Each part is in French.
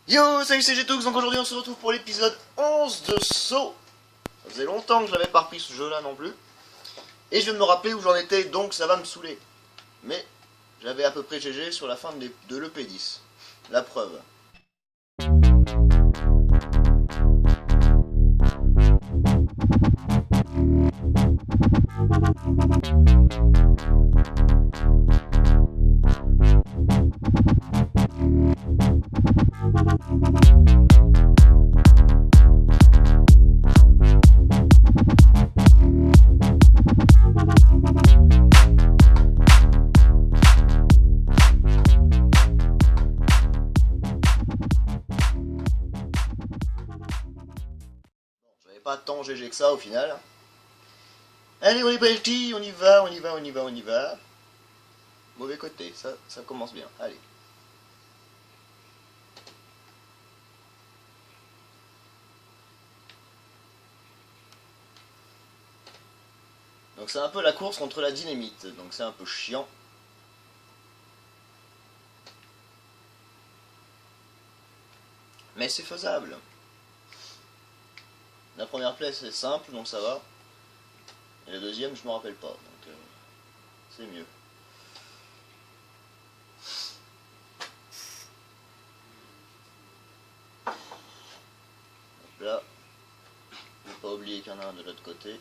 Yo, salut, c'est Getox, donc aujourd'hui on se retrouve pour l'épisode 11 de Saw. Ça faisait longtemps que je n'avais pas repris ce jeu là non plus. Et je viens de me rappeler où j'en étais, donc ça va me saouler. Mais j'avais à peu près GG sur la fin de l'EP10. La preuve. J'avais pas tant GG que ça au final. Allez, on est parti, on y va, on y va, on y va, on y va. Mauvais côté, ça commence bien, allez. Donc c'est un peu la course contre la dynamite, donc c'est un peu chiant. Mais c'est faisable. La première place c'est simple, donc ça va. Et la deuxième, je me rappelle pas, donc c'est mieux. Donc là, ne pas oublier qu'il y en a un de l'autre côté.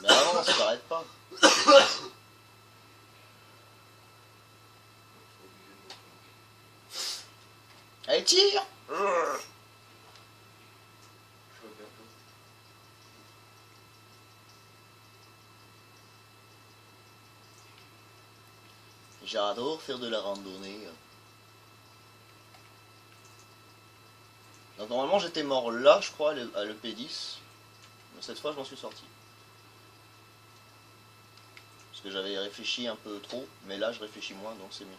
Mais avant, ça s'arrête pas. Allez, tire! J'adore faire de la randonnée. Donc normalement j'étais mort là, je crois, à l'EP10. Mais cette fois je m'en suis sorti. Parce que j'avais réfléchi un peu trop, mais là je réfléchis moins, donc c'est mieux.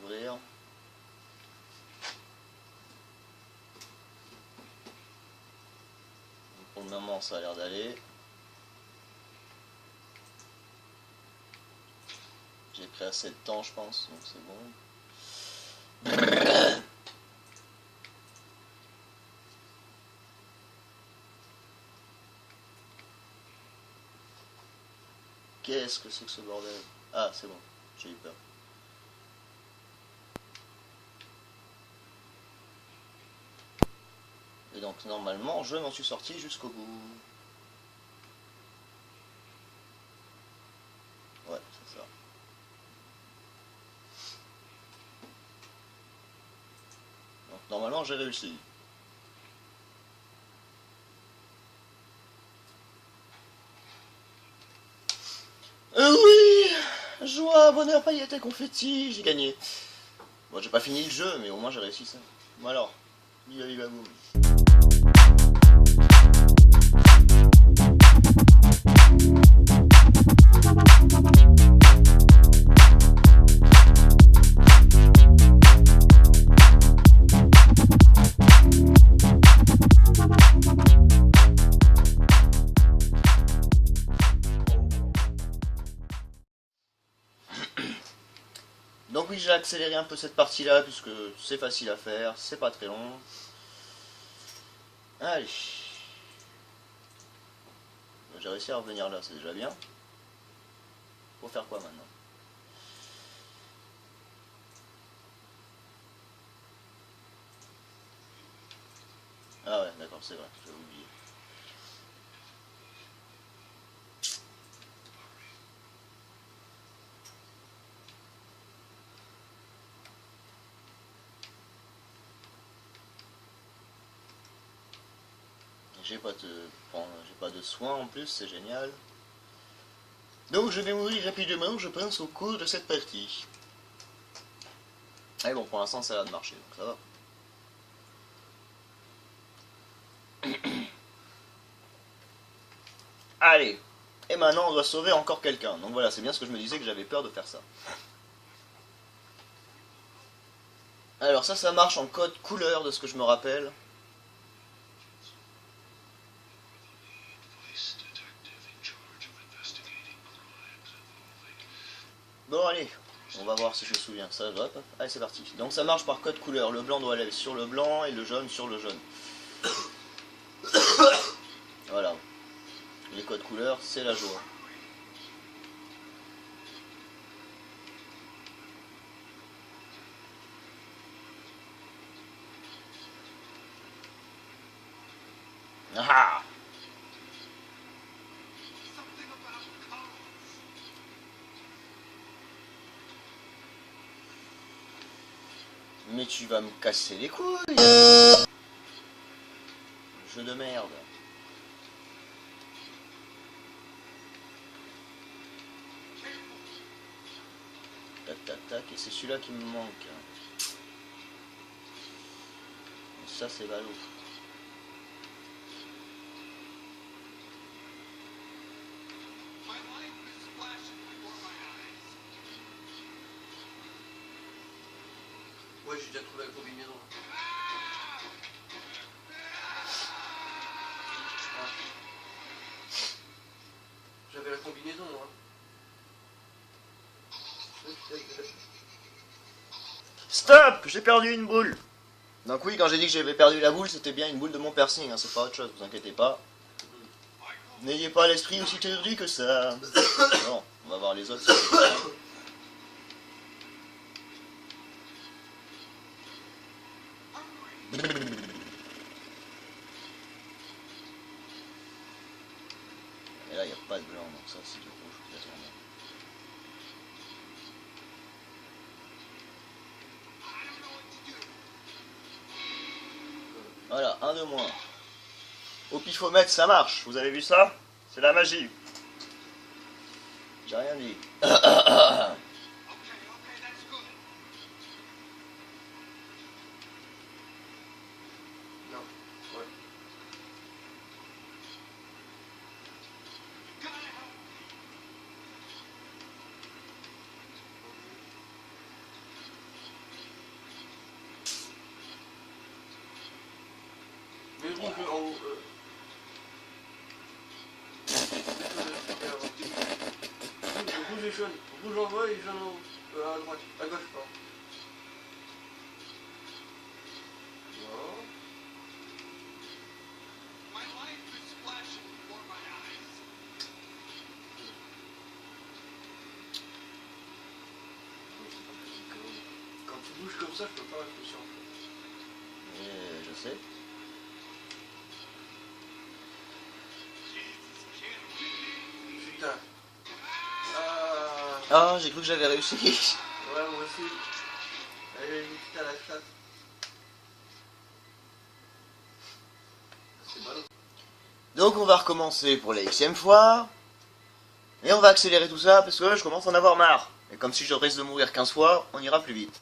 Ouvrir. Pour le moment ça a l'air d'aller. J'ai pris assez de temps je pense, donc c'est bon. Qu'est-ce que c'est que ce bordel? Ah c'est bon, j'ai eu peur. Et donc normalement je m'en suis sorti jusqu'au bout. Ouais, c'est ça. Donc normalement j'ai réussi. Oui! Joie, bonheur, paillettes et confettis, j'ai gagné. Bon, j'ai pas fini le jeu, mais au moins j'ai réussi ça. Bon alors, viva viva boum. Donc oui, j'ai accéléré un peu cette partie-là, puisque c'est facile à faire, c'est pas très long. Allez. J'ai réussi à revenir là, c'est déjà bien. Faut faire quoi maintenant? Ah ouais, d'accord, c'est vrai, j'avais oublié. J'ai pas de soins en plus, c'est génial. Donc je vais mourir rapidement, je pense, au cours de cette partie. Et bon, pour l'instant ça a l'air de marcher, donc ça va. Allez. Et maintenant on doit sauver encore quelqu'un. Donc voilà, c'est bien ce que je me disais, que j'avais peur de faire ça. Alors ça marche en code couleur de ce que je me rappelle. Bon allez, on va voir si je me souviens. Ça va, hop. Allez c'est parti. Donc ça marche par code couleur. Le blanc doit aller sur le blanc et le jaune sur le jaune. Voilà. Les codes couleurs, c'est la joie. Ah! Mais tu vas me casser les couilles! Jeu de merde. Tac tac tac, et c'est celui-là qui me manque. Et ça c'est ballot. Ouais, j'ai déjà trouvé la combinaison. Ah. J'avais la combinaison, moi. Stop! J'ai perdu une boule! Donc oui, quand j'ai dit que j'avais perdu la boule, c'était bien une boule de mon piercing, hein, c'est pas autre chose, vous inquiétez pas. N'ayez pas l'esprit aussi théorie que ça. Bon, on va voir les autres. Et là, il n'y a pas de blanc, donc ça c'est du rouge, obligatoirement. Voilà, un de moins. Au pifomètre, ça marche, vous avez vu ça? C'est la magie. J'ai rien dit. Mais rouge en haut. Rouge et jaune. Rouge en bas et jaune en haut. À droite. À gauche, pardon. Quand tu bouges comme ça, je peux pas réfléchir en fait. Et je sais. Putain. Ah, j'ai cru que j'avais réussi. Ouais, moi aussi. Allez, vite à la chatte. C'est ballot. Donc on va recommencer pour la xème fois. Et on va accélérer tout ça parce que je commence à en avoir marre. Et comme si je risque de mourir 15 fois, on ira plus vite.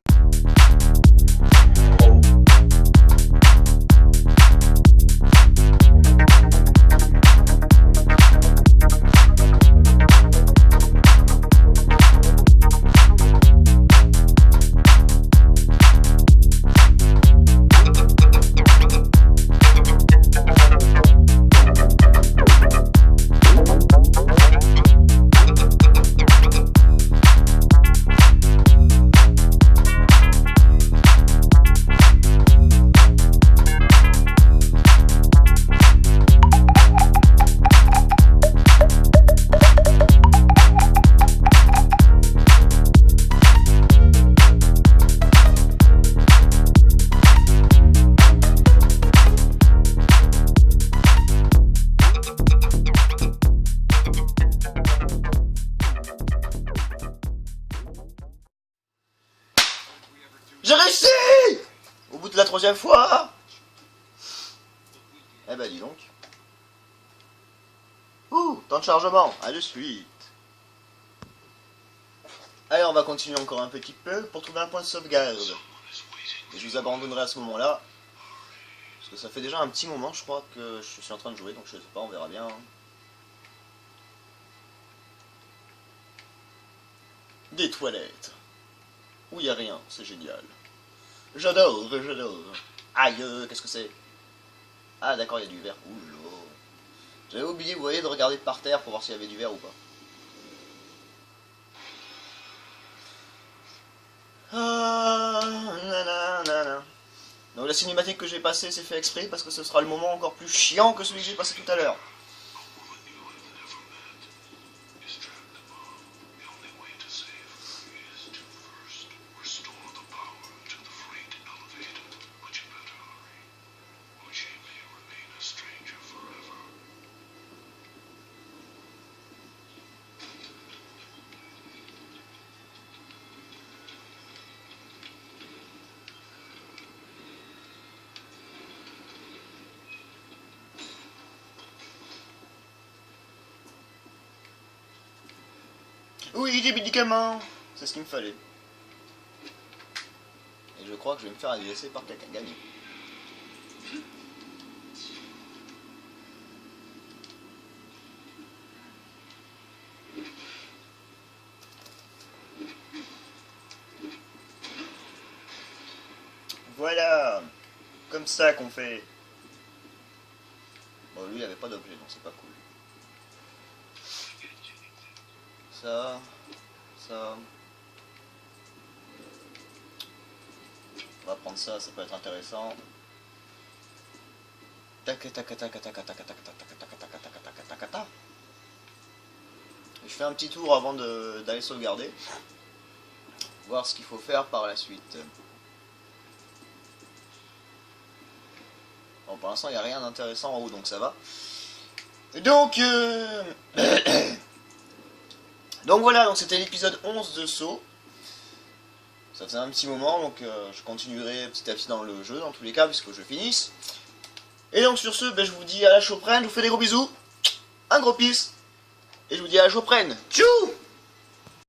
J'ai réussi! Au bout de la 3e fois. Eh ben dis donc. Ouh, temps de chargement, à de suite. Allez, on va continuer encore un petit peu pour trouver un point de sauvegarde. Et je vous abandonnerai à ce moment-là. Parce que ça fait déjà un petit moment, je crois, que je suis en train de jouer, donc je sais pas, on verra bien. Des toilettes. Où il n'y a rien, c'est génial. J'adore, j'adore. Aïe, qu'est-ce que c'est? Ah d'accord, il y a du verre. Ouh là. J'avais oublié, vous voyez, de regarder par terre pour voir s'il y avait du verre ou pas. Nanana. Donc la cinématique que j'ai passée c'est fait exprès parce que ce sera le moment encore plus chiant que celui que j'ai passé tout à l'heure. Oui, des médicaments. C'est ce qu'il me fallait. Et je crois que je vais me faire agresser par quelqu'un gagné. Voilà. Comme ça qu'on fait. Bon, lui il avait pas d'objet donc c'est pas cool. Ça. On va prendre ça, ça peut être intéressant. Je fais un petit tour avant d'aller sauvegarder. Voir ce qu'il faut faire par la suite. Bon, pour l'instant il n'y a rien d'intéressant en haut donc ça va. Donc donc voilà, donc c'était l'épisode 11 de Saw. Ça faisait un petit moment, donc je continuerai petit à petit dans le jeu, dans tous les cas, puisque je finisse. Et donc sur ce, ben, je vous dis à la prochaine, je vous fais des gros bisous, un gros peace, et je vous dis à la prochaine. Tchou!